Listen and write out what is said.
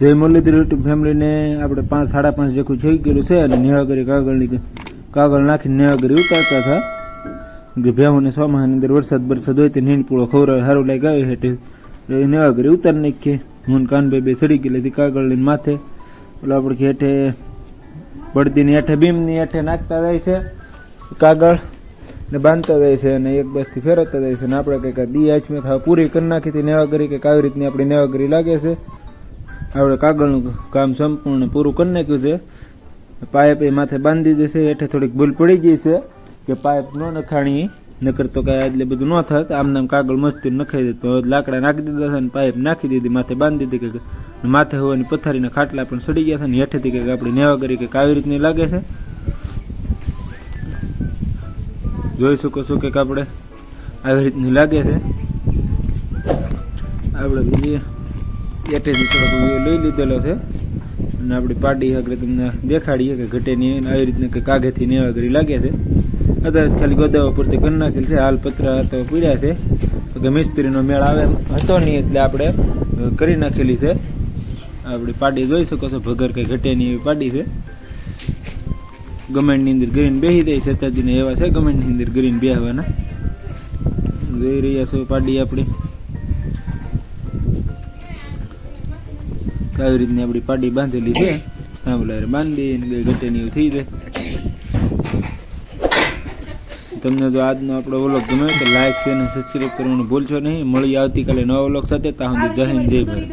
જય મુરલીધર યુટ્યુબ ફેમિલીને આપણે 5 સાડા 5 જેટલું થઈ ગયેલું છે અને નેવાગરી કાગળ નાખીને નેવાગરી ઉતારતા હતા કે ભેહુંને ચોમાસાની અંદર વરસાદ હોય તો નીંદપૂળો ખવડાવે સારું લાગે આવે હેઠે નેવાગરી ઉતારી નાખીએ. હું કાનભાઈ બે ચડી ગયેલી કાગળ લઈને માથે ઓલા આપણે હેઠે બળદીની હેઠે બીમની હેઠે નાખતા જાય છે કાગળ ને બાંધતા જાય છે અને એક બાજુથી ફેરવતા જાય છે અને આપણે કંઈક દી આચમે થવા પૂરી કરી નાખી હતી નેવાગરી કંઈક આવી રીતની આપણી નેવાગરી લાગે છે. આપણે કાગળનું કામ સંપૂર્ણ પૂરું કરી નાખ્યું છે. પાઇપ એ માથે બાંધી દીધી છે. હેઠે થોડીક ભૂલ પડી ગઈ છે કે પાઇપ ન નખાણી નકર તો કાંઈ એટલે બધું ન થાત. આમ નામ કાગળ મસ્તી નખાઈ દે તો લાકડા નાખી દીધા છે અને પાઇપ નાખી દીધી માથે બાંધી દીધી કે માથે હોવાની પથારીના ખાટલા પણ સડી ગયા છે ને હેઠેથી કંઈક આપણી નેવાગરી કંઈક આવી રીતની લાગે છે. જોઈ શકો છો કે આપણે આવી રીતની લાગે છે. આપણે બીજી એટેથી થોડોક લઈ લીધેલો છે અને આપણી પાડી આગળ તમને દેખાડીએ કે ઘટેની આવી રીતના કે કાગેથી નેવાગરી લાગે છે. અત્યારે ખાલી ગોદાવા પૂરતી કરી નાખેલ છે. હાલ પતરા તો પીડ્યા છે કે મિસ્ત્રીનો મેળ આવે હતો નહીં એટલે આપણે કરી નાખેલી છે. આપણી પાડી જોઈ શકો છો ભગર કંઈ ઘટેની એવી પાડી છે. ગમેન્ટની અંદર ગ્રીન બેસી દે છે તાજીને એવા છે ગમેન્ટની અંદર ગ્રીન બેસવાના જોઈ રહ્યા છો. પાડી આપણી આવી રીતની આપણી પાડી બાંધેલી છે. આંબલા બાંધી બે ઘટેની એવું થઈ જાય. તમને જો આજનો આપણો વ્લોગ ગમે તો લાઈક શેર અને સબસ્ક્રાઈબ કરવાનું ભૂલશો નહીં. મળી આવતીકાલે નવા વ્લોગ સાથે. ત્યાં સુધી જય હિન્દ જય ભારત.